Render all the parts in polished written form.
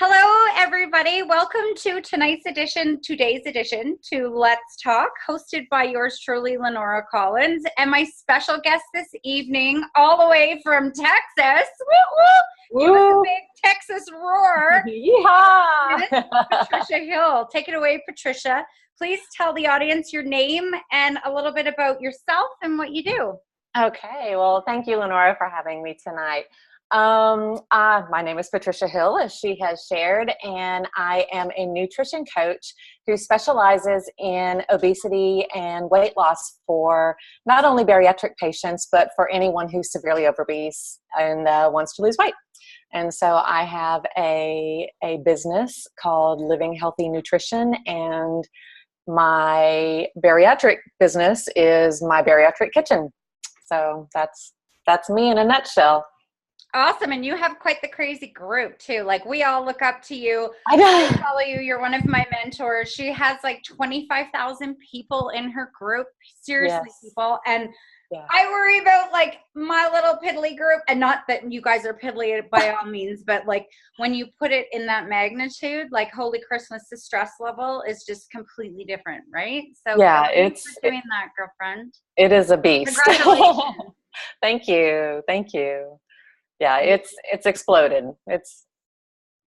Hello, everybody. Welcome to today's edition to Let's Talk, hosted by yours truly, Lenora Collins, and my special guest this evening, all the way from Texas. Woo woo! Give us a big Texas roar. Yeah. Patricia Hill. Take it away, Patricia. Please tell the audience your name and a little bit about yourself and what you do. Okay. Well, thank you, Lenora, for having me tonight. My name is Patricia Hill, as she has shared, and I am a nutrition coach who specializes in obesity and weight loss for not only bariatric patients, but for anyone who's severely obese and wants to lose weight. And so I have a business called Living Healthy Nutrition, and my bariatric business is my bariatric kitchen. So that's me in a nutshell. Awesome. And you have quite the crazy group too. Like, we all look up to you. I know. I follow you. You're one of my mentors. She has like 25,000 people in her group. Seriously, Yes. people. And Yeah. I worry about like my little piddly group, and not that you guys are piddly by all means, but like when you put it in that magnitude, like holy Christmas, the stress level is just completely different, right? So Yeah, thanks for doing that, girlfriend. it is a beast. Congratulations. Thank you. Yeah, it's exploded.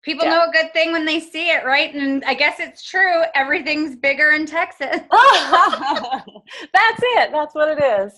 People Yeah. know a good thing when they see it, right? And I guess it's true. Everything's bigger in Texas. That's it. That's what it is.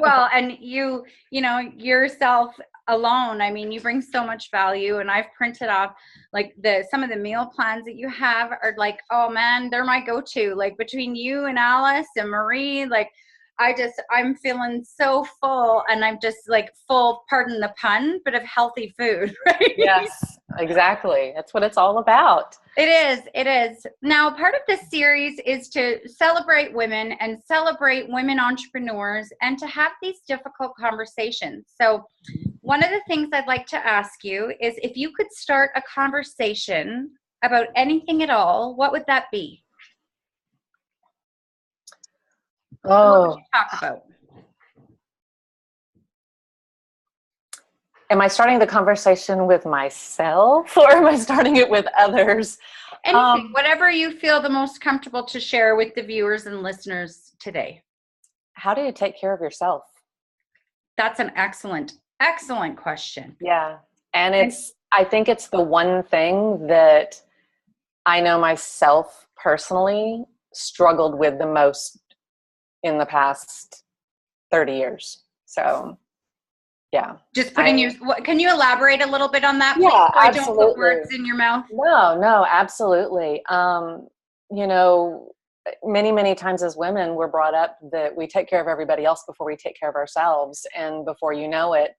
Well, and you know, yourself alone, I mean, you bring so much value, and I've printed off like some of the meal plans that you have are like, oh man, they're my go-to. Like between you and Alice and Marie, like I'm feeling so full, and I'm just like full, pardon the pun, but of healthy food, right? Yes, exactly. That's what it's all about. It is. Now, part of this series is to celebrate women and celebrate women entrepreneurs and to have these difficult conversations. So one of the things I'd like to ask you is if you could start a conversation about anything at all, what would that be? What would you talk about? Am I starting the conversation with myself, or am I starting it with others? Anything, whatever you feel the most comfortable to share with the viewers and listeners today. How do you take care of yourself? That's an excellent question. Yeah. And I think it's the one thing that I know myself personally struggled with the most in the past 30 years. So, yeah. Just putting can you elaborate a little bit on that? Yeah, so absolutely. I don't put words in your mouth. No, absolutely. You know, many times as women, we're brought up that we take care of everybody else before we take care of ourselves. And before you know it,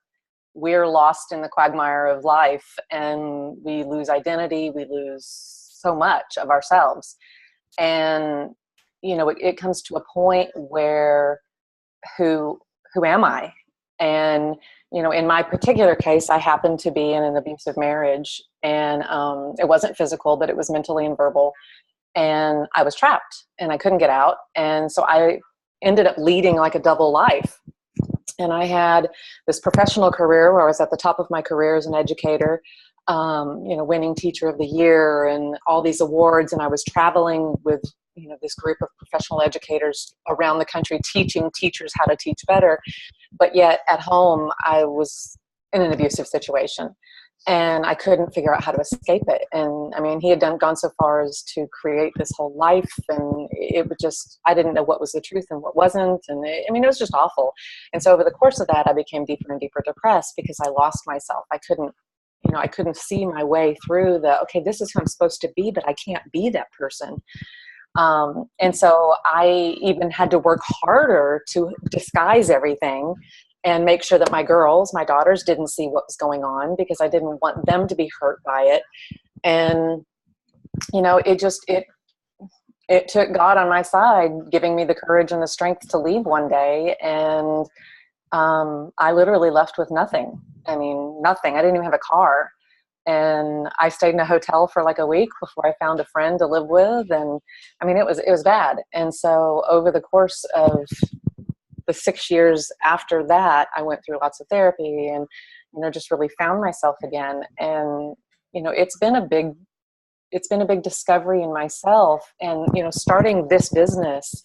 we're lost in the quagmire of life, and we lose identity. We lose so much of ourselves. And, you know, it comes to a point where who am I? And, you know, in my particular case, I happened to be in an abusive marriage, and it wasn't physical, but it was mentally and verbal. And I was trapped and I couldn't get out. And so I ended up leading like a double life. And I had this professional career where I was at the top of my career as an educator, you know, winning Teacher of the Year and all these awards. And I was traveling with, you know, this group of professional educators around the country, teaching teachers how to teach better. But yet at home, I was in an abusive situation, and I couldn't figure out how to escape it. And I mean, he had gone so far as to create this whole life, and it would just, I didn't know what was the truth and what wasn't. And it was just awful. And so over the course of that, I became deeper and deeper depressed because I lost myself. I couldn't see my way through okay, this is who I'm supposed to be, but I can't be that person. And so I even had to work harder to disguise everything and make sure that my daughters didn't see what was going on, because I didn't want them to be hurt by it. And, you know, it took God on my side, giving me the courage and the strength to leave one day. And I literally left with nothing. I mean, nothing. I didn't even have a car. And I stayed in a hotel for like a week before I found a friend to live with. And I mean, it was bad. And so over the course of the 6 years after that, I went through lots of therapy and, you know, just really found myself again. And, it's been a big discovery in myself. And, starting this business,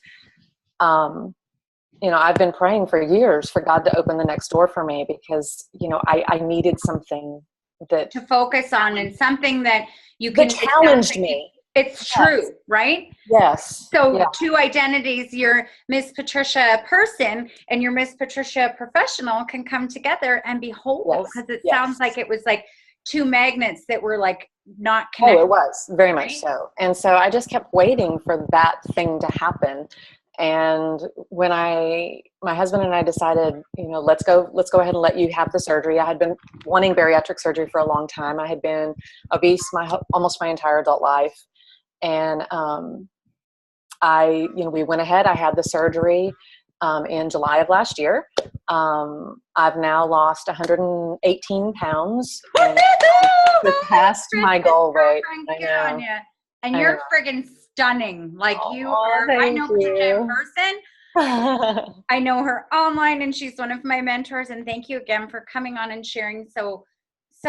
I've been praying for years for God to open the next door for me, because, I needed something that to focus on, and something that you that can challenged me. It's true, right? Yes. So yeah. two identities, your Miss Patricia person and your Miss Patricia professional, can come together and be whole, because it sounds like it was like two magnets that were like not connected. Oh, it was very much so. And so I just kept waiting for that thing to happen. And when my husband and I decided, let's go ahead and let you have the surgery. I had been wanting bariatric surgery for a long time. I had been obese almost my entire adult life. And, we went ahead, I had the surgery, in July of last year. I've now lost 118 pounds and surpassed my goal weight. I know. And you're friggin' stunning. Like, you are. I know Patricia in person. I know her online, and she's one of my mentors. And thank you again for coming on and sharing so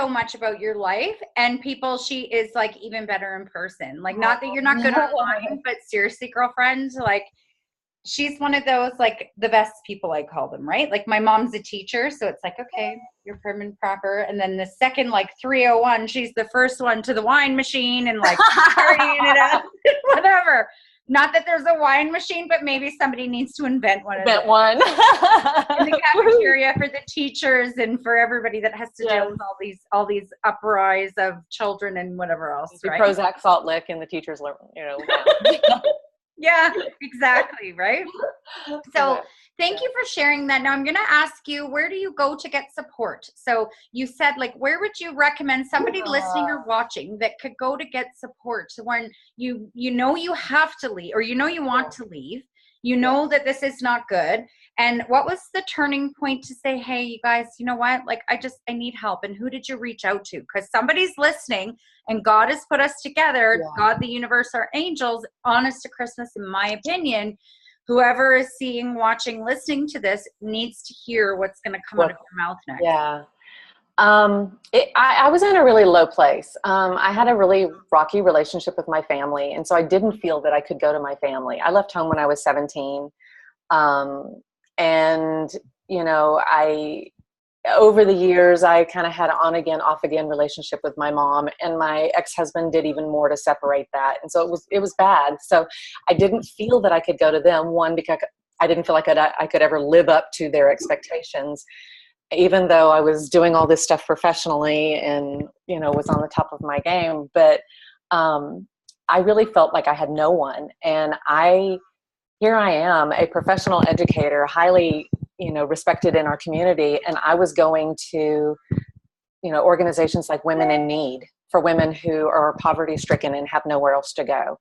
much about your life. And people, she is like even better in person. Like, not that you're not good online, but seriously, girlfriend, like, she's one of those, like, the best people, I call them, right? Like, my mom's a teacher, so it's like, okay, you're prim and proper. And then the second, like, 301, she's the first one to the wine machine and like partying it up, whatever. Not that there's a wine machine, but maybe somebody needs to invent one. In the cafeteria for the teachers and for everybody that has to deal with all these uprise of children and whatever else, right? Prozac salt lick in the teachers, Yeah, exactly, right? So thank you for sharing that. Now I'm going to ask you, where do you go to get support? So you said, like, where would you recommend somebody listening or watching that could go to get support when you have to leave, or you want to leave, that this is not good? And what was the turning point to say, hey, you guys, you know what? Like, I need help. And who did you reach out to? Because somebody's listening, and God has put us together. Yeah. God, the universe, our angels, honest to Christmas, in my opinion. Whoever is seeing, watching, listening to this needs to hear what's going to come out of your mouth next. Yeah. I was in a really low place. I had a really rocky relationship with my family. And so I didn't feel that I could go to my family. I left home when I was 17. And, over the years, I kind of had an on again, off again relationship with my mom, and my ex-husband did even more to separate that. And so it was bad. So I didn't feel that I could go to them. One, because I didn't feel like I could ever live up to their expectations, even though I was doing all this stuff professionally and, was on the top of my game. But I really felt like I had no one. And here I am, a professional educator, highly, respected in our community. And I was going to, organizations like Women in Need, for women who are poverty stricken and have nowhere else to go,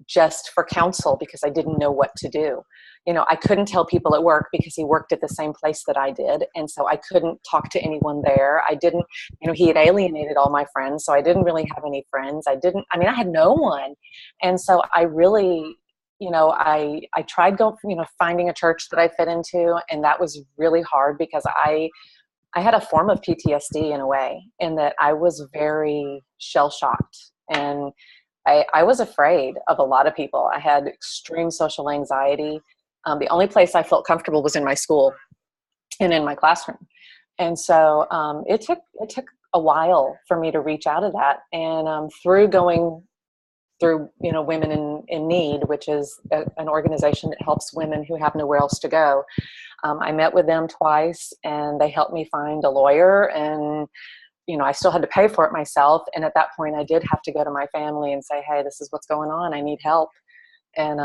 just for counsel, because I didn't know what to do. I couldn't tell people at work because he worked at the same place that I did. And so I couldn't talk to anyone there. I didn't, he had alienated all my friends. So I didn't really have any friends. I had no one. And so I really, I tried finding a church that I fit into. And that was really hard, because I had a form of PTSD in a way, in that I was very shell-shocked, and I was afraid of a lot of people. I had extreme social anxiety. The only place I felt comfortable was in my school and in my classroom. And so it took a while for me to reach out of that. And through going through, Women in Need, which is an organization that helps women who have nowhere else to go, I met with them twice, and they helped me find a lawyer. And I still had to pay for it myself. And at that point, I did have to go to my family and say, hey, this is what's going on. I need help. And,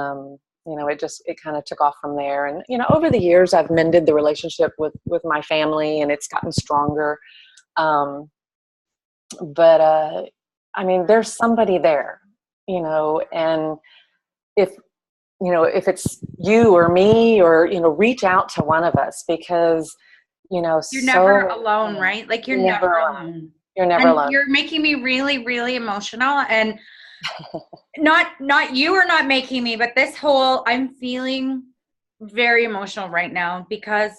it kind of took off from there. And, over the years, I've mended the relationship with my family, and it's gotten stronger. But there's somebody there, and if it's you or me, or, reach out to one of us, because, you're never alone, right? Like, you're never alone. You're never alone. You're making me really, really emotional. And not you are not making me, but I'm feeling very emotional right now, because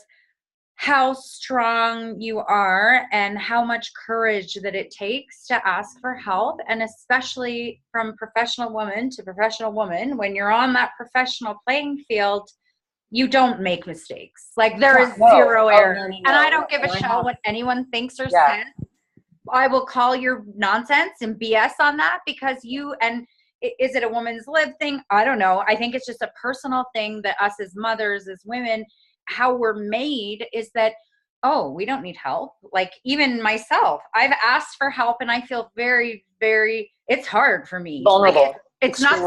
how strong you are and how much courage that it takes to ask for help. And especially from professional woman to professional woman, when you're on that professional playing field, you don't make mistakes. Like there is zero error. And I don't give a shit what anyone thinks or says. I will call your nonsense and BS on that because is it a woman's lib thing? I don't know. I think it's just a personal thing that us as mothers, as women, how we're made is that, oh, we don't need help. Like even myself, I've asked for help and I feel very, very, it's hard for me. Vulnerable. Like, it's not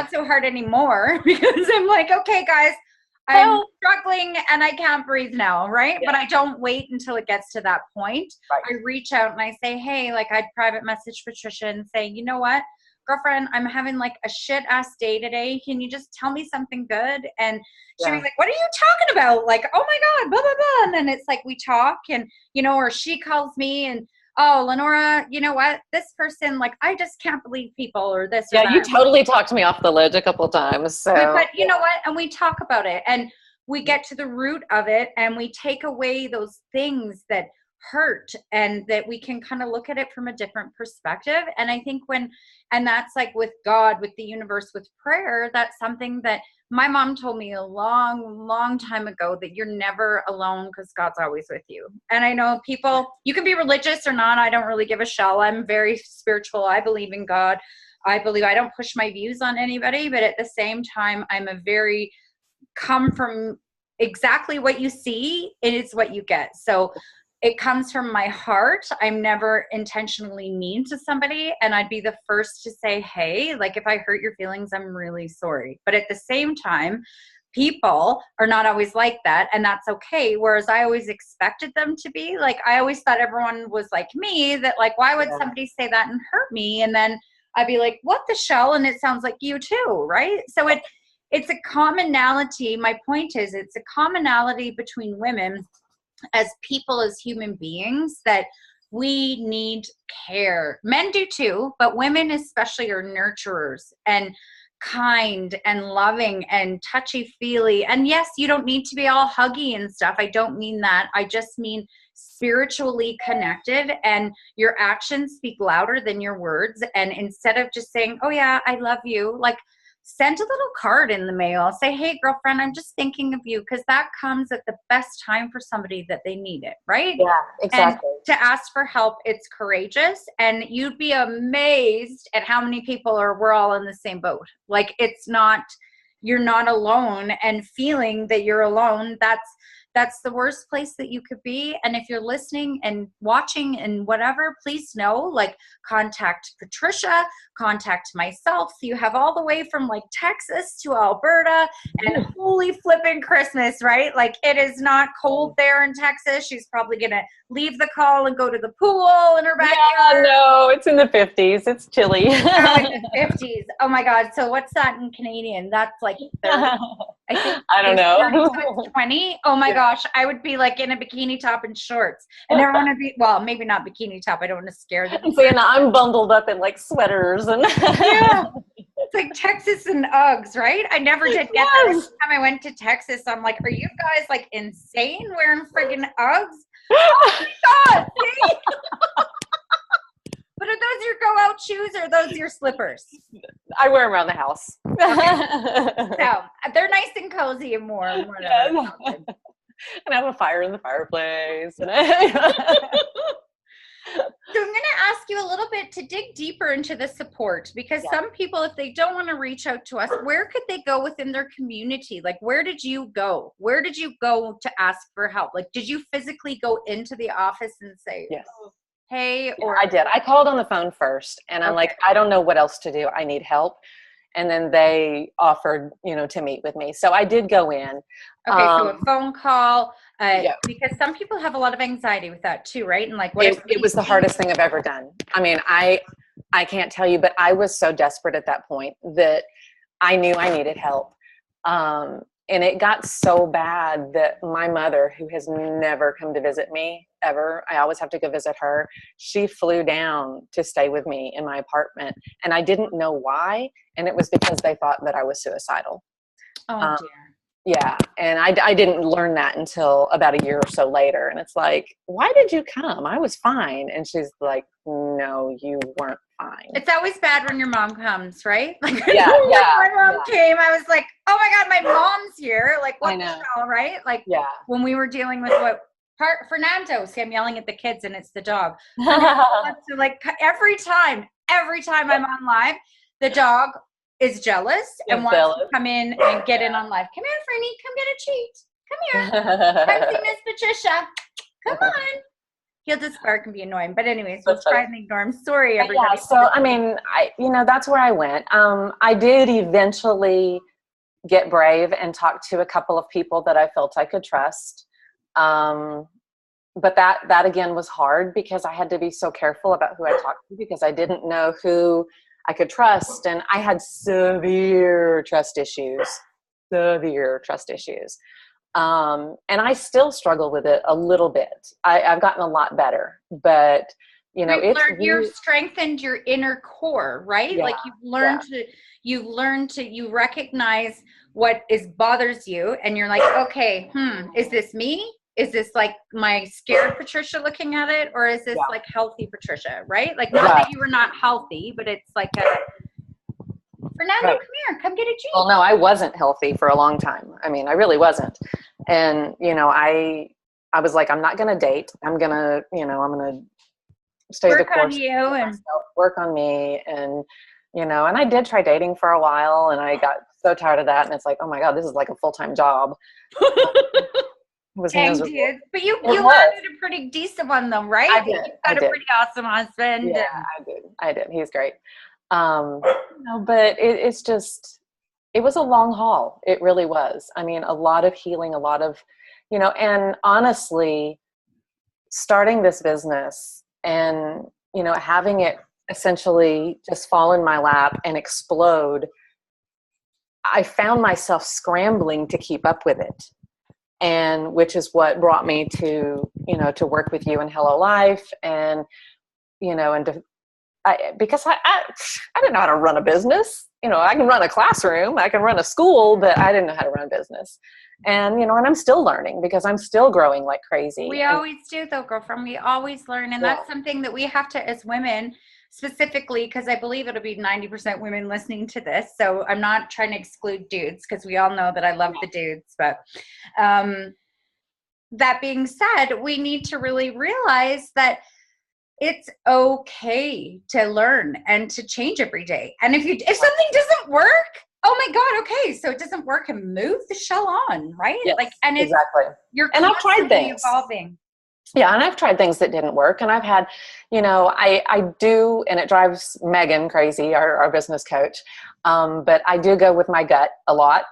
so hard anymore because I'm like, okay, guys, I'm struggling and I can't breathe now, right? But I don't wait until it gets to that point. Right. I reach out and I say, hey, like I'd private message Patricia and say, you know what, girlfriend, I'm having like a shit ass day today. Can you just tell me something good? And she'd be like, what are you talking about? Like, oh my God, blah, blah, blah. And then it's like, we talk and, or she calls me and, oh, Lenora, you know what? This person, like, I just can't believe people or this or that. You totally talked me off the ledge a couple of times. So. But you know what? And we talk about it and we get to the root of it and we take away those things that hurt and that we can kind of look at it from a different perspective. And I think and that's like with God, with the universe, with prayer, that's something that my mom told me a long, long time ago, that you're never alone because God's always with you. And I know people, you can be religious or not. I don't really give a shell. I'm very spiritual. I believe in God. I don't push my views on anybody, but at the same time, I'm a very come from exactly what you see. It is what you get. So it comes from my heart. I'm never intentionally mean to somebody. And I'd be the first to say, hey, like if I hurt your feelings, I'm really sorry. But at the same time, people are not always like that. And that's okay. Whereas I always expected them to be. Like I always thought everyone was like me, that like, why would somebody say that and hurt me? And then I'd be like, what the shell? And it sounds like you too, right? So it's a commonality. My point is it's a commonality between women as people, as human beings, that we need care. Men do too, but women especially are nurturers and kind and loving and touchy-feely. And yes, you don't need to be all huggy and stuff. I don't mean that. I just mean spiritually connected, and your actions speak louder than your words. And instead of just saying, oh yeah, I love you, like send a little card in the mail. Say, hey, girlfriend, I'm just thinking of you, because that comes at the best time for somebody that they need it, right? Yeah, exactly. And to ask for help, it's courageous. And you'd be amazed at how many people we're all in the same boat. Like you're not alone, and feeling that you're alone, that's the worst place that you could be. And if you're listening and watching and whatever, please know, like contact Patricia, contact myself. So you have all the way from like Texas to Alberta, and holy flipping Christmas, right? Like it is not cold there in Texas. She's probably going to leave the call and go to the pool in her backyard. Yeah, no, it's in the 50s. It's chilly. Oh, in the 50s. Oh my God. So what's that in Canadian? That's like 30. I think I don't know. 20. Oh my gosh. I would be like in a bikini top and shorts. And everyone would be, well, maybe not bikini top. I don't want to scare them. So, I'm bundled up in like sweaters and it's like Texas and Uggs, right? I never did get that. Every time I went to Texas, I'm like, are you guys like insane wearing friggin' Uggs? Oh my God. See? But are those your go out shoes or are those your slippers? I wear them around the house. Okay. So they're nice and cozy and warm. Whatever. Yes. And I have a fire in the fireplace. So I'm going to ask you a little bit to dig deeper into the support, because some people, if they don't want to reach out to us, where could they go within their community? Like, where did you go? Where did you go to ask for help? Like, did you physically go into the office and say, yes, hey? Or I did. I called on the phone first, and I'm like, I don't know what else to do. I need help. And then they offered, to meet with me. So I did go in. Okay, so a phone call, because some people have a lot of anxiety with that too, right? And like, it was the hardest thing I've ever done. I mean, I can't tell you, but I was so desperate at that point that I knew I needed help. And it got so bad that my mother, who has never come to visit me ever, I always have to go visit her. She flew down to stay with me in my apartment, and I didn't know why. And it was because they thought that I was suicidal. Oh dear. Yeah. And I didn't learn that until about a year or so later. And it's like, why did you come? I was fine. And she's like, no, you weren't fine. It's always bad when your mom comes, right? Like, Yeah. when Yeah. my mom came, I was like, oh my God, my mom's here. Like, what I the know. hell, right? Like, Yeah. when we were dealing with Fernando, see, I'm yelling at the kids and it's the dog. So like every time I'm on live, the dog is jealous and wants to come in and get in on live. Come here, Fernie, come get a treat. Come here. Come see Miss Patricia. Come on. He'll just bark and be annoying. But anyways, we'll try and ignore him. Sorry, everybody. Yeah, so I mean, that's where I went. I did eventually get brave and talk to a couple of people that I felt I could trust. But that again was hard because I had to be so careful about who I talked to because I didn't know who I could trust. And I had severe trust issues. And I still struggle with it a little bit. I've gotten a lot better, but you've strengthened your inner core, right? Yeah, like you've learned to you recognize what bothers you, and you're like, okay, is this me? Is this like my scared Patricia looking at it, or is this like healthy Patricia, right? Like, not that you were not healthy, but it's like Fernando, come here, come get a treat. Well, no, I wasn't healthy for a long time. I mean, I really wasn't. And, I was like, I'm not going to date. I'm going to stay the course. Work on you and work on me. And, and I did try dating for a while and I got so tired of that. And it's like, oh my God, this is like a full-time job. Dang, dude. But you landed a pretty decent one though, right? I did. You got a pretty awesome husband. Yeah, I did. He's great. But it's just, it was a long haul. It really was. I mean, a lot of healing, a lot of, and honestly, starting this business and, having it essentially just fall in my lap and explode, I found myself scrambling to keep up with it. And which is what brought me to, to work with you in Hello Life and, because I didn't know how to run a business. I can run a classroom, I can run a school, but I didn't know how to run a business. And, and I'm still learning because I'm still growing like crazy. We always do though, girlfriend. We always learn. And that's something that we have to, as women specifically, because I believe it'll be 90% women listening to this. So I'm not trying to exclude dudes because we all know that I love the dudes. But that being said, we need to really realize that it's okay to learn and to change every day. And if something doesn't work, oh my God, okay, so it doesn't work, and move the shell on, right? Yes, like, and it's exactly. And I've tried things evolving. Yeah, and I've tried things that didn't work, and I've had, I do, and it drives Megan crazy, our business coach, but I do go with my gut a lot.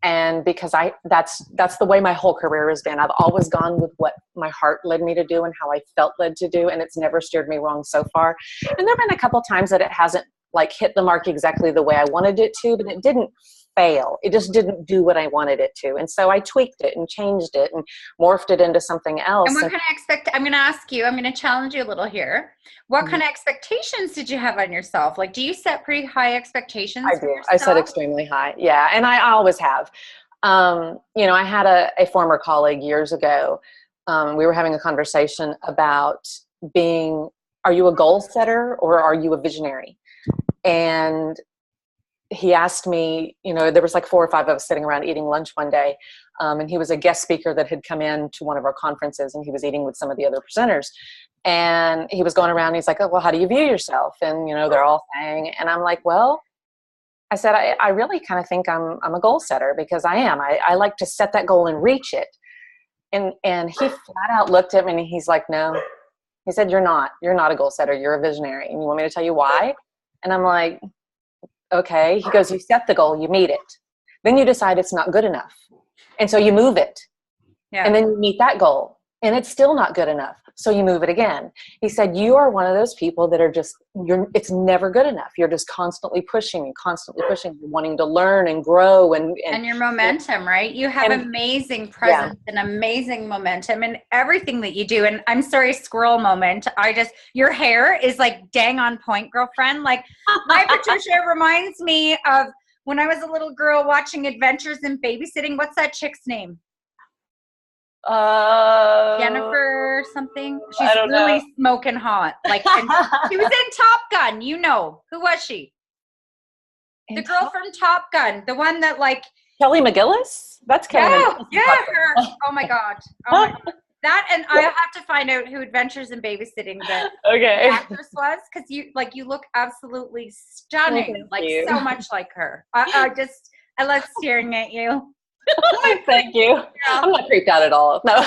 And because that's the way my whole career has been. I've always gone with what my heart led me to do and how I felt led to do. And it's never steered me wrong so far. And there've been a couple times that it hasn't like hit the mark exactly the way I wanted it to, but it didn't fail. It just didn't do what I wanted it to. And so I tweaked it and changed it and morphed it into something else. And what kind of I'm going to ask you, I'm going to challenge you a little here. What kind of expectations did you have on yourself? Like, do you set pretty high expectations? I do. I set extremely high. Yeah. And I always have. I had a former colleague years ago. We were having a conversation about are you a goal setter or are you a visionary? And he asked me, there was like 4 or 5 of us sitting around eating lunch one day. And he was a guest speaker that had come in to one of our conferences, and he was eating with some of the other presenters. And he was going around and he's like, oh, well, how do you view yourself? And, they're all saying, and I'm like, well, I said, I really kind of think I'm a goal setter because I am. I like to set that goal and reach it. And he flat out looked at me and he's like, no. He said, you're not a goal setter. You're a visionary. And you want me to tell you why? And I'm like, okay. He goes, you set the goal, you meet it. Then you decide it's not good enough. And so you move it. Yeah. And then you meet that goal and it's still not good enough. So you move it again. He said, you are one of those people that are just, it's never good enough. You're just constantly pushing, wanting to learn and grow. And your momentum, right? You have amazing presence and amazing momentum in everything that you do. And I'm sorry, squirrel moment. Your hair is like dang on point, girlfriend. Like my Patricia reminds me of when I was a little girl watching Adventures in Babysitting. What's that chick's name? Jennifer something. She's I don't really know. smoking hot. Like, and she was in Top Gun. You know, who was she? The girl from Top Gun, the one that like Kelly McGillis? That's Kelly McGillis. Yeah, her. Oh my god. Oh my god. That, and I have to find out who Adventures in Babysitting the actress was, because you look absolutely stunning, like so much like her. I love staring at you. Thank you. Yeah. I'm not creeped out at all. No.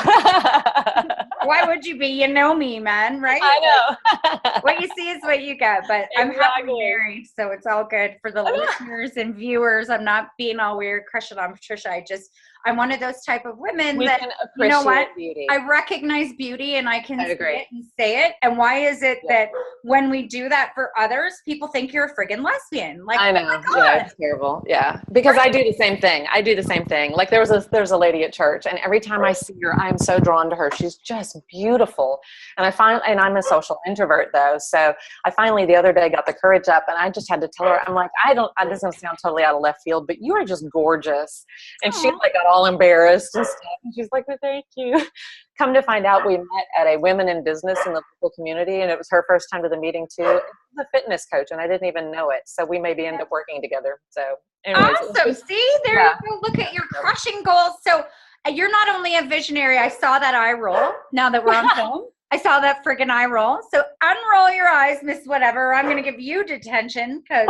Why would you be? You know me, man, right? I know. What you see is what you get, but exactly. I'm happily married, so it's all good for the listeners and viewers. I'm not being all weird, crushing on Patricia. I'm one of those type of women that, you know what, beauty. I recognize beauty and I can see it and say it. And why is it that when we do that for others, people think you're a friggin' lesbian? Like, I know. Oh yeah, it's terrible. Yeah. Because I do the same thing. Like there's a lady at church, and every time I see her, I'm so drawn to her. She's just beautiful. And I'm a social introvert though. So I finally the other day got the courage up, and I just had to tell her, I'm like, this is going to sound totally out of left field, but you are just gorgeous. And she like got all embarrassed and stuff. And she's like, well, thank you. Come to find out, we met at a Women in Business in the local community, and it was her first time to the meeting too. She's a fitness coach, and I didn't even know it. So we maybe end up working together. So anyways, awesome. See, there you go. Look at your crushing goals. So you're not only a visionary. I saw that eye roll now that we're on film. I saw that friggin' eye roll. So unroll your eyes, Miss Whatever. I'm going to give you detention because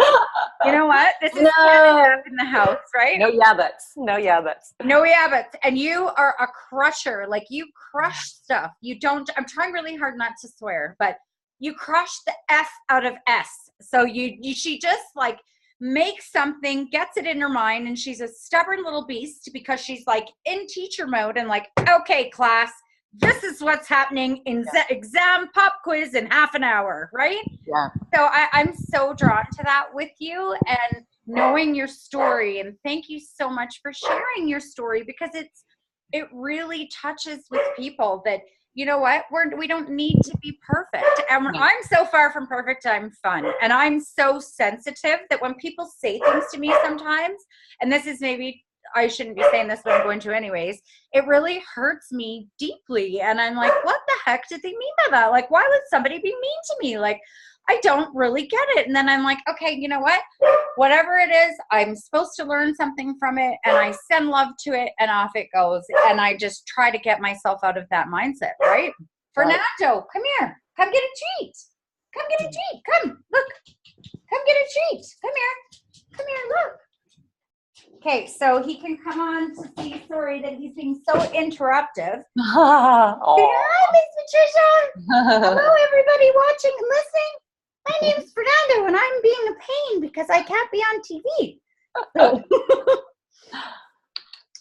you know what? This is in the house, right? No yabbits. No yabbits. No yabbits. And you are a crusher. Like you crush stuff. You don't, I'm trying really hard not to swear, but you crush the F out of S. So she just like makes something, gets it in her mind, and she's a stubborn little beast because she's like in teacher mode and like, okay, class, this is what's happening in exam pop quiz in half an hour, right? Yeah. So I'm so drawn to that with you and knowing your story. And thank you so much for sharing your story, because it really touches with people that, you know what, we don't need to be perfect. And when I'm so far from perfect, I'm fun. And I'm so sensitive that when people say things to me sometimes, and this is maybe, I shouldn't be saying this, but I'm going to anyways, it really hurts me deeply. And I'm like, what the heck did they mean by that? Like, why would somebody be mean to me? Like, I don't really get it. And then I'm like, okay, you know what? Whatever it is, I'm supposed to learn something from it, and I send love to it, and off it goes. And I just try to get myself out of that mindset, right? Fernando, come here. Come get a treat. Come get a treat. Come, look. Come get a treat. Come here. Come here, look. Okay, so he can come on to see. Sorry that he's being so interruptive. Hi, Miss Patricia. Hello, everybody watching and listening. My name is Fernando, and I'm being a pain because I can't be on TV.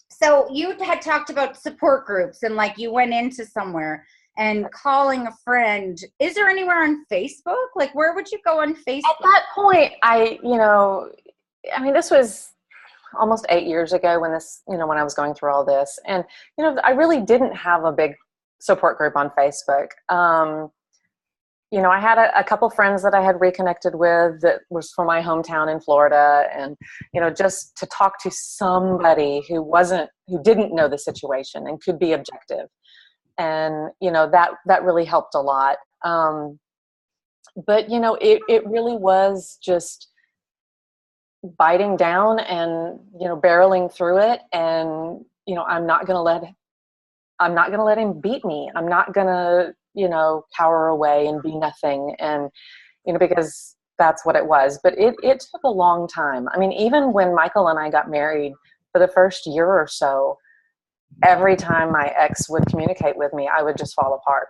So you had talked about support groups, and like you went into somewhere and calling a friend. Is there anywhere on Facebook? Like, where would you go on Facebook? At that point, this was almost 8 years ago when I was going through all this. And, I really didn't have a big support group on Facebook. I had a couple friends that I had reconnected with that was from my hometown in Florida. And, just to talk to somebody who didn't know the situation and could be objective. And, that really helped a lot. But, it really was just biting down and, barreling through it. And, I'm not going to let him beat me. I'm not going to, cower away and be nothing. And, because that's what it was. But it took a long time. I mean, even when Michael and I got married, for the first year or so, every time my ex would communicate with me, I would just fall apart.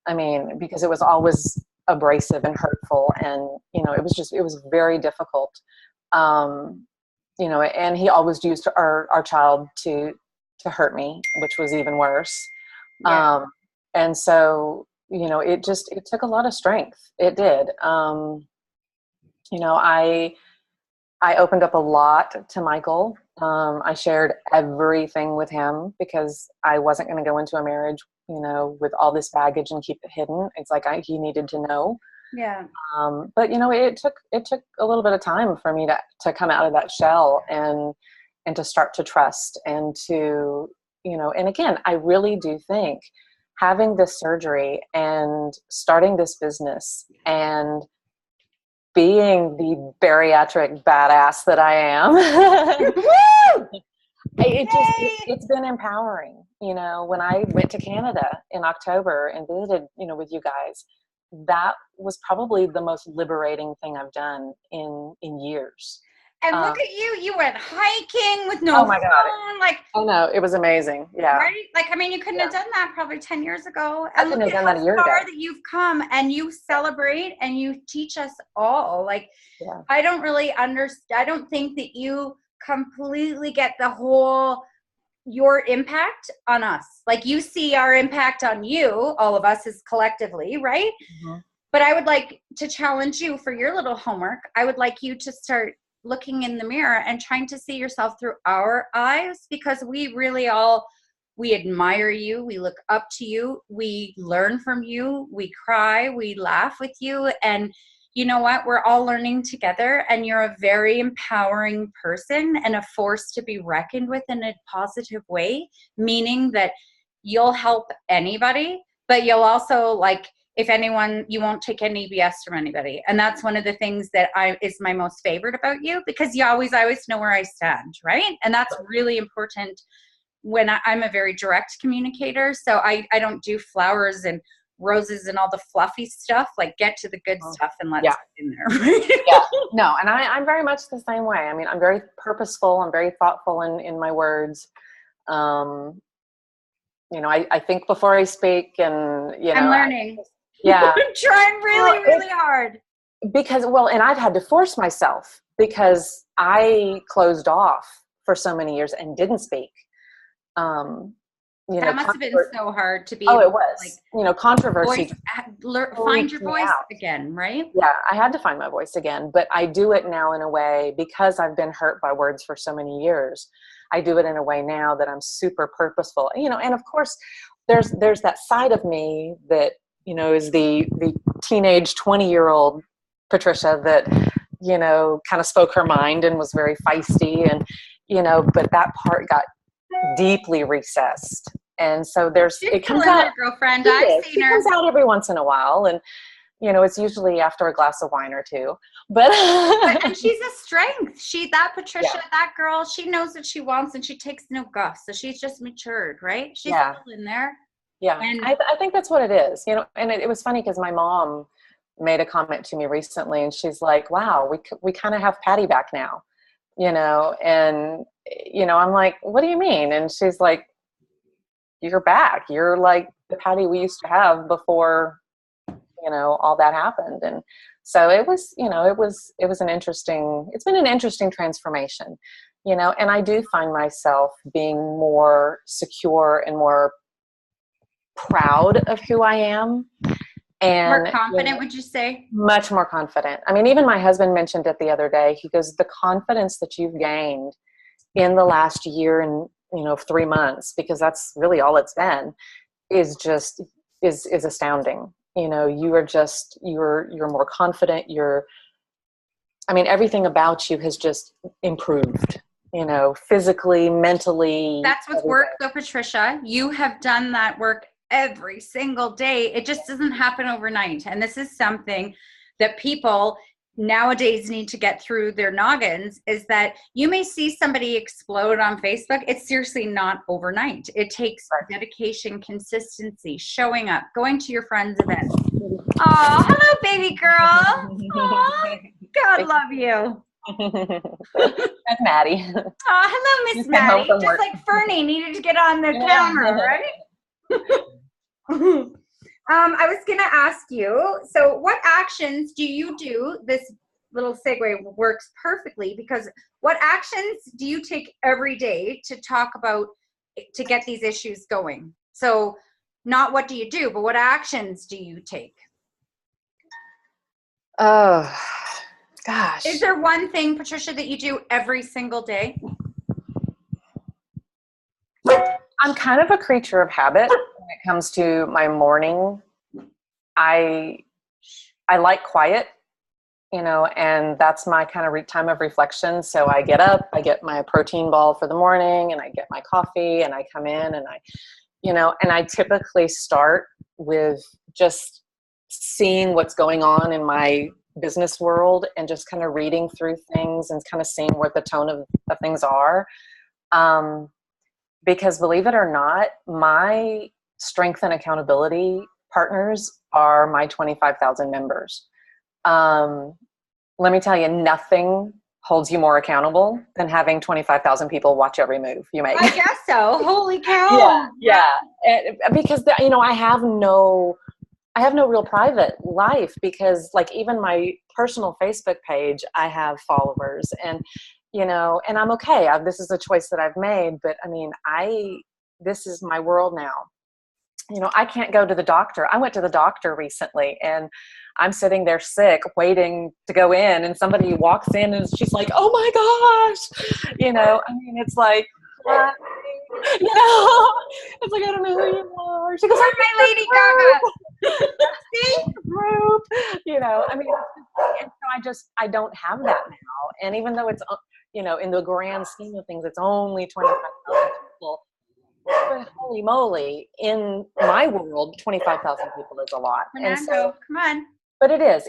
I mean, because it was always abrasive and hurtful. And, it was very difficult. And he always used our child to hurt me, which was even worse. Yeah. And so, it took a lot of strength. It did. I opened up a lot to Michael. I shared everything with him because I wasn't going to go into a marriage, with all this baggage and keep it hidden. It's like he needed to know. Yeah. But it took a little bit of time for me to come out of that shell and to start to trust and to, and again, I really do think having this surgery and starting this business and being the bariatric badass that I am, it's been empowering. When I went to Canada in October and visited, with you guys, that was probably the most liberating thing I've done in years. And look at you. You went hiking with no Oh my God. phone. Like, I know, it was amazing. Yeah. right? Like, I mean, you couldn't have done that probably 10 years ago. I And couldn't look have at done that how a year far ago. that you've come, and you celebrate and you teach us all. Like, Yeah. I don't really understand. I don't think that you completely get your impact on us. Like, you see our impact on you, all of us as collectively, right? Mm-hmm. But I would like to challenge you for your little homework. I would like you to start looking in the mirror and trying to see yourself through our eyes, because we admire you, we look up to you, we learn from you, we cry, we laugh with you, and you know what? We're all learning together, and you're a very empowering person and a force to be reckoned with in a positive way, meaning that you'll help anybody, but you'll also, like, if anyone, you won't take any BS from anybody. And that's one of the things that is my most favorite about you, because you always know where I stand, right? And that's really important when I'm a very direct communicator. So I don't do flowers and roses and all the fluffy stuff. Like, get to the good stuff and let's get in there. Yeah. No, and I'm very much the same way. I mean, I'm very purposeful. I'm very thoughtful in my words. I think before I speak, and I'm learning. Yeah. I'm trying really hard. Because, and I've had to force myself because I closed off for so many years and didn't speak. That must have been so hard to be. Oh, it was. Controversy. Find your voice again, right? Yeah, I had to find my voice again, but I do it now in a way, because I've been hurt by words for so many years. I do it in a way now that I'm super purposeful. And of course, there's that side of me that is the teenage 20-year-old Patricia that kind of spoke her mind and was very feisty, and but that part got deeply recessed. And so it comes out, girlfriend. I've seen her. It comes out every once in a while, and it's usually after a glass of wine or two. But and she's a strength. That Patricia, that girl, she knows what she wants, and she takes no guff. So she's just matured, right? She's still in there. Yeah, and I think that's what it is. And it was funny because my mom made a comment to me recently, and she's like, "Wow, we kind of have Patty back now," and I'm like, "What do you mean?" And she's like, "You're back. You're like the Patty we used to have before, all that happened." And so it was, it's been an interesting transformation, and I do find myself being more secure and more proud of who I am. And more confident, would you say? Much more confident. I mean, even my husband mentioned it the other day. He goes, the confidence that you've gained in the last year and 3 months, because that's really all it's been, is astounding. You're more confident. Everything about you has just improved, physically, mentally. That's what's work though, Patricia. You have done that work every single day. It just doesn't happen overnight. And this is something that people nowadays need to get through their noggins, is that you may see somebody explode on Facebook. It's seriously not overnight. It takes dedication, consistency, showing up, going to your friends' events. Oh, hello, baby girl. Oh, God love you. That's Maddie. Oh, hello, Miss Maddie. Just like Fernie needed to get on the camera, right? I was going to ask you, so what actions do you do? This little segue works perfectly, because what actions do you take every day to talk about, to get these issues going? So not what do you do, but what actions do you take? Oh, gosh. Is there one thing, Patricia, that you do every single day? I'm kind of a creature of habit when it comes to my morning. I I like quiet, and that's my kind of time of reflection. So I get up, I get my protein ball for the morning, and I get my coffee, and I come in, and and I typically start with just seeing what's going on in my business world and just kind of reading through things and kind of seeing what the tone of things are. Because believe it or not, my strength and accountability partners are my 25,000 members. Let me tell you, nothing holds you more accountable than having 25,000 people watch every move you make. I guess so. Holy cow. Yeah. Because I have no real private life, because like even my personal Facebook page, I have followers, and and I'm okay. This is a choice that I've made, but I mean, this is my world now. I can't go to the doctor. I went to the doctor recently, and I'm sitting there sick, waiting to go in, and somebody walks in and she's like, "Oh my gosh." I mean, it's like, what? It's like, I don't know who you are. She goes, "I'm my Lady Gaga." See? Group. I mean, and so I don't have that now. And even though it's, in the grand scheme of things, it's only 25,000 people. But holy moly, in my world, 25,000 people is a lot. Fernando, and so, come on. But it is.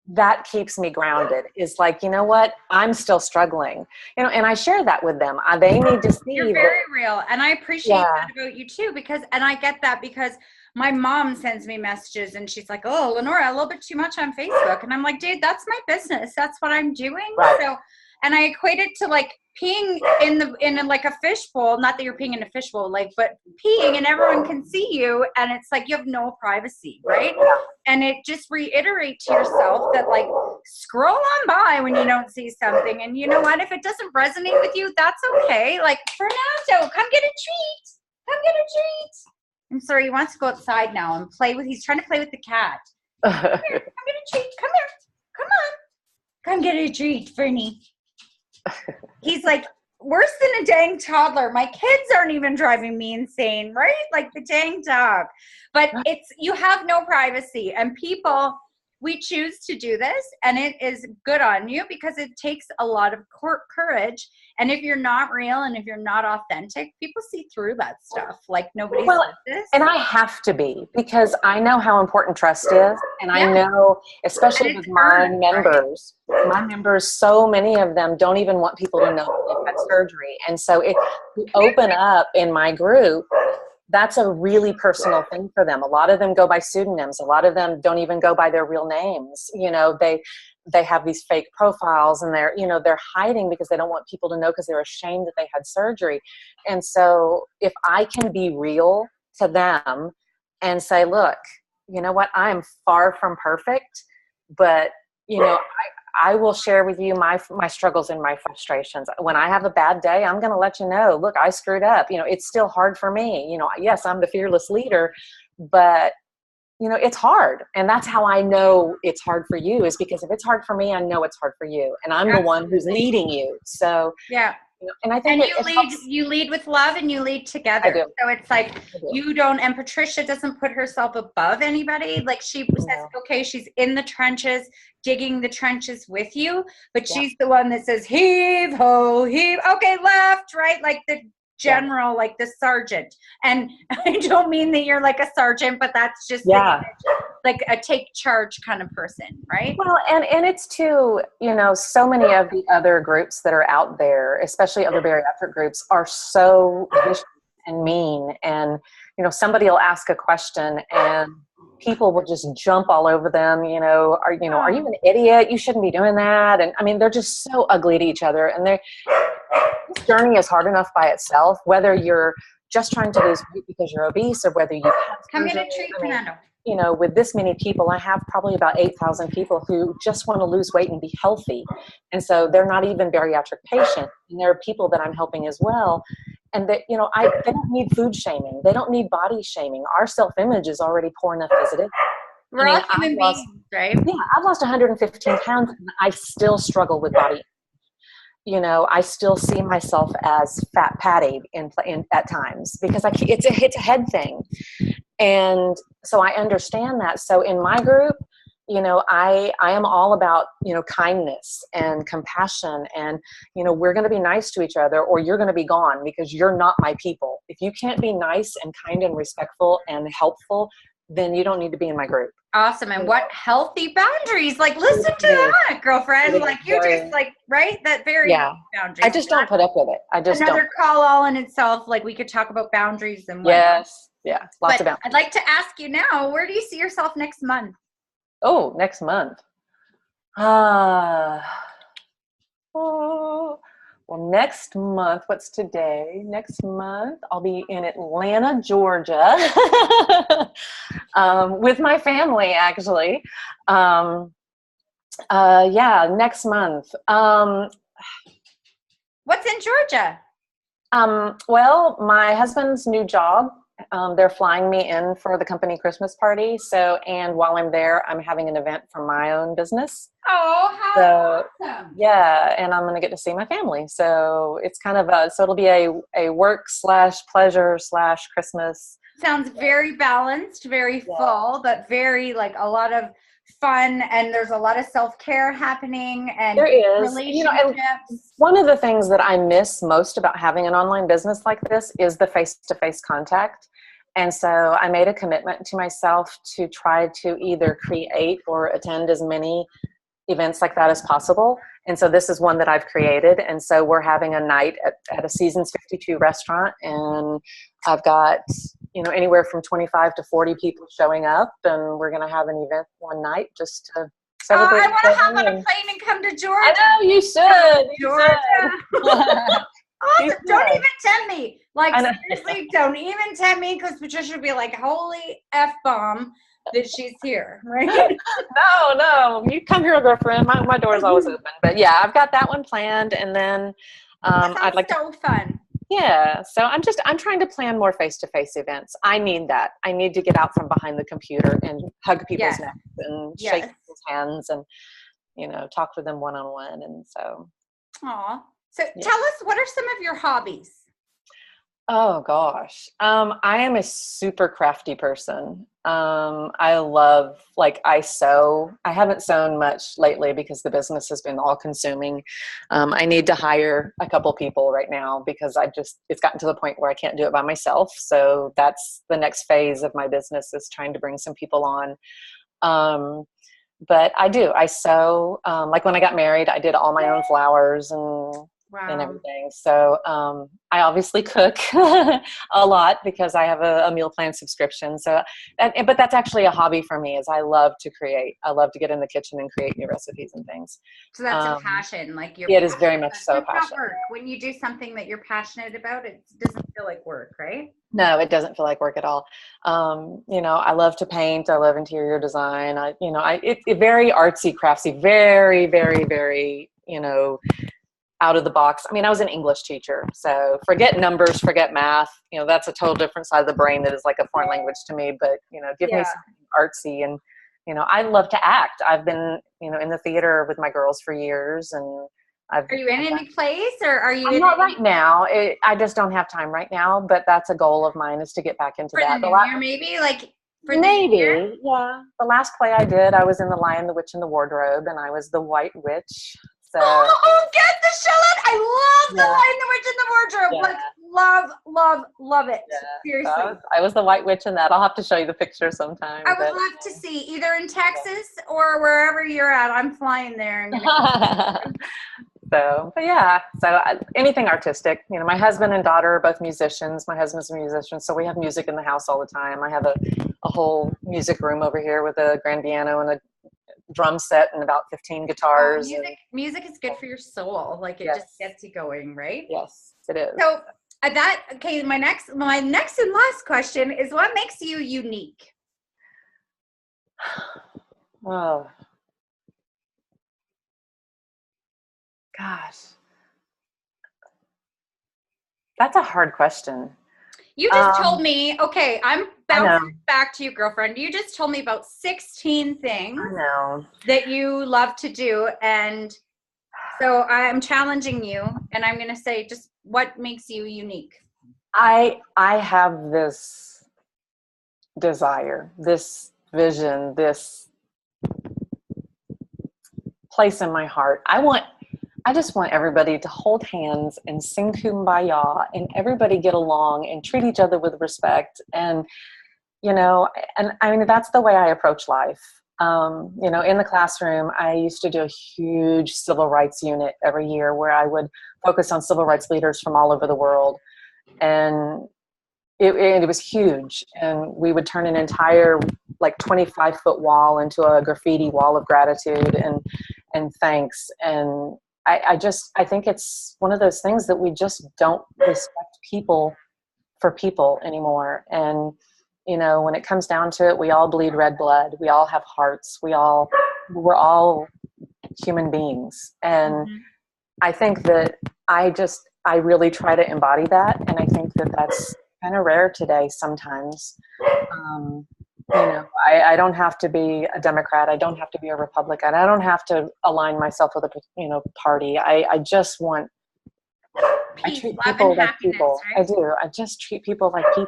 That keeps me grounded. Is like, you know what? I'm still struggling. And I share that with them. They need to see. You're very real, and I appreciate that about you too. And I get that because my mom sends me messages, and she's like, "Oh, Lenora, a little bit too much on Facebook," and I'm like, "Dude, that's my business. That's what I'm doing." Right. So, and I equate it to like peeing in like a fishbowl. Not that you're peeing in a fishbowl, but peeing and everyone can see you, and it's like you have no privacy, right? And it just reiterates to yourself that like scroll on by when you don't see something, and you know what? If it doesn't resonate with you, that's okay. Like, Fernando, come get a treat. Come get a treat. I'm sorry, he wants to go outside now and he's trying to play with the cat. Come here, come get a treat. Come here. Come on. Come get a treat, Fernie. He's like worse than a dang toddler. My kids aren't even driving me insane, right? Like the dang dog. But you have no privacy, and people, we choose to do this, and it is good on you because it takes a lot of courage. And if you're not real and if you're not authentic, people see through that stuff. Like nobody's like this. And I have to be, because I know how important trust is. And I know, especially with my members, so many of them don't even want people to know they've had surgery. And so if you open up in my group, that's a really personal thing for them. A lot of them go by pseudonyms. A lot of them don't even go by their real names. They have these fake profiles, and they're hiding because they don't want people to know, because they're ashamed that they had surgery. And so if I can be real to them and say, look, you know what, I am far from perfect, but I will share with you my struggles and my frustrations. When I have a bad day, I'm going to let you know, look, I screwed up. It's still hard for me. Yes, I'm the fearless leader, but it's hard. And that's how I know it's hard for you, is because if it's hard for me, I know it's hard for you. And I'm the one who's leading you. So, yeah. And I think you lead with love, and you lead together. I do. So it's like you don't, and Patricia doesn't put herself above anybody. Like she says, okay, she's in the trenches, digging the trenches with you, but she's the one that says, heave, ho, heave. Okay, left, right, like the general, like the sergeant. And I don't mean that you're like a sergeant, but that's just like a take charge kind of person, right? Well, and it's too, so many of the other groups that are out there, especially other bariatric groups, are so vicious and mean. And, somebody will ask a question and people will just jump all over them, are you an idiot? You shouldn't be doing that. And I mean, they're just so ugly to each other. And this journey is hard enough by itself, whether you're just trying to lose weight because you're obese, or whether you have come get a treat, Fernando. With this many people, I have probably about 8,000 people who just want to lose weight and be healthy. And so they're not even bariatric patients. And there are people that I'm helping as well. And that, they don't need food shaming. They don't need body shaming. Our self-image is already poor enough as it is. We're all human beings, right? Yeah, I've lost 115 pounds and I still struggle with body. I still see myself as fat Patty in at times, because it's a head thing. And So I understand that. So in my group, I am all about, kindness and compassion, and, we're going to be nice to each other, or you're going to be gone because you're not my people. If you can't be nice and kind and respectful and helpful, then you don't need to be in my group. Awesome. And what healthy boundaries. Like, listen to that, girlfriend. Like, you just right? That very boundaries. I just don't put up with it. I just another don't. call all in itself. Like, we could talk about boundaries and yes. Yeah. Lots of boundaries. I'd like to ask you now, where do you see yourself next month? Oh, next month. Well, next month, what's today? Next month, I'll be in Atlanta, Georgia, with my family, actually. Next month. What's in Georgia? Well, my husband's new job, they're flying me in for the company Christmas party. And while I'm there, I'm having an event for my own business. Oh, how awesome. Yeah, and I'm going to get to see my family. So it's kind of so it'll be a work/pleasure/Christmas. Sounds very balanced, very full, but very like a lot of fun, and there's a lot of self-care happening and there is relationships. And one of the things that I miss most about having an online business like this is the face-to-face contact. And so I made a commitment to myself to try to either create or attend as many events like that as possible. And so this is one that I've created. And so we're having a night at a Seasons 52 restaurant, and I've got anywhere from 25 to 40 people showing up, and we're going to have an event one night just to celebrate. I want to hop on a plane and come to Georgia. I know, you should. Georgia. Awesome. Don't even tempt me. Like, seriously, don't even tempt me, because Patricia would be like, holy F-bomb that she's here, right? No. You come here, girlfriend. My door's always open. But yeah, I've got that one planned, and then I'd like so fun. Yeah. So I'm trying to plan more face-to-face events. I need that. I need to get out from behind the computer and hug people's necks and shake people's hands and, talk with them one-on-one. And so. Aw. So tell us, what are some of your hobbies? Oh gosh. I am a super crafty person. I love, I sew. I haven't sewn much lately because the business has been all consuming. I need to hire a couple people right now because it's gotten to the point where I can't do it by myself. So that's the next phase of my business, is trying to bring some people on. But I sew. Like when I got married, I did all my own flowers and everything. So I obviously cook a lot because I have a meal plan subscription. So, but that's actually a hobby for me, is I love to create. I love to get in the kitchen and create new recipes and things. So that's a passion. Like it is very much so passionate. Work. When you do something that you're passionate about, it doesn't feel like work, right? No, it doesn't feel like work at all. I love to paint. I love interior design. It's very artsy, craftsy, very, very, very, out of the box. I mean, I was an English teacher, so forget numbers, forget math. That's a total different side of the brain that is like a foreign language to me. But give me something artsy, and I love to act. I've been in the theater with my girls for years, and are you in any plays, or are you? I'm not right now. I just don't have time right now. But that's a goal of mine, is to get back into that. The new year, maybe maybe. Yeah. The last play I did, I was in The Lion, the Witch, and the Wardrobe, and I was the White Witch. So, get the shell out. I love The Lion, the Witch, and the Wardrobe. Love it. Yeah. Seriously. I was the White Witch in that. I'll have to show you the picture sometime. I would love to see, either in Texas or wherever you're at. I'm flying there. So anything artistic. My husband and daughter are both musicians. My husband's a musician, so we have music in the house all the time. I have a whole music room over here with a grand piano and a drum set and about 15 guitars. Music is good for your soul. Like, it just gets you going, right? Yes, it is. So my next and last question is, what makes you unique? Oh, gosh, that's a hard question. You just told me, okay, I'm bouncing back to you, girlfriend. You just told me about 16 things that you love to do. And so I'm challenging you, and I'm going to say, just what makes you unique? I have this desire, this vision, this place in my heart. I just want everybody to hold hands and sing Kumbaya and everybody get along and treat each other with respect. And, and I mean, that's the way I approach life. In the classroom, I used to do a huge civil rights unit every year where I would focus on civil rights leaders from all over the world. And it was huge. And we would turn an entire 25-foot wall into a graffiti wall of gratitude and thanks. And I think it's one of those things that we just don't respect people for people anymore. And, when it comes down to it, we all bleed red blood. We all have hearts. We're all human beings. And I think that I really try to embody that. And I think that that's kind of rare today sometimes. I don't have to be a Democrat. I don't have to be a Republican. I don't have to align myself with a, party. I just want, peace, I treat love, people and like happiness, people. right? I do. I just treat people like people.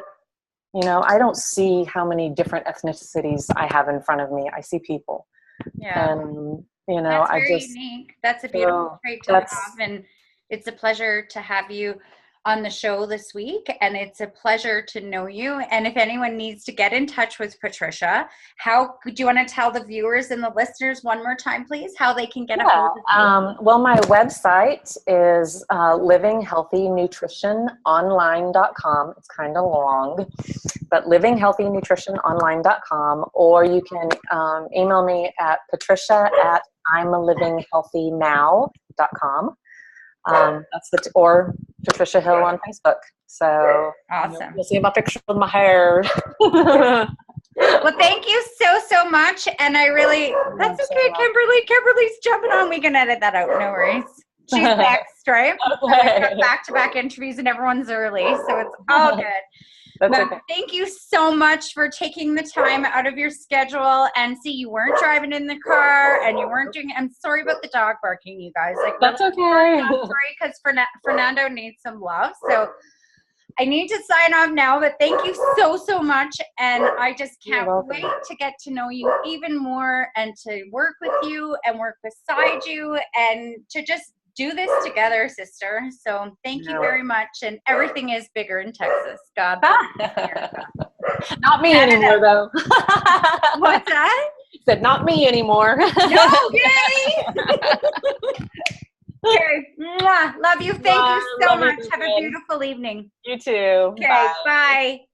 I don't see how many different ethnicities I have in front of me. I see people. Yeah. And, That's very unique. That's a beautiful trait to have. And it's a pleasure to have you on the show this week. And it's a pleasure to know you. And if anyone needs to get in touch with Patricia, how do you want to tell the viewers and the listeners one more time, please, how they can get a hold of you? Well, my website is livinghealthynutritiononline.com. It's kind of long, but livinghealthynutritiononline.com, or you can email me at patricia@imalivinghealthynow.com. Or Patricia Hill on Facebook. So awesome. You'll see my picture with my hair. Well, thank you so much. And that's okay, Kimberly. Kimberly's jumping on. We can edit that out. No worries. She's next, right? Okay. We've got back-to-back interviews and everyone's early, so it's all good. That's okay. Thank you so much for taking the time out of your schedule. And see, you weren't driving in the car, and you weren't doing. I'm sorry about the dog barking, you guys. That's okay. I'm sorry because Fernando needs some love. So I need to sign off now. But thank you so much, and I just can't wait to get to know you even more, and to work with you and work beside you, and to just do this together, sister. So thank you very much. And everything is bigger in Texas. God bless America. Not me anymore, though. What's that? Said not me anymore. No, yay! Okay. Love you. Thank you so much. Have a beautiful evening. You too. Okay. Bye.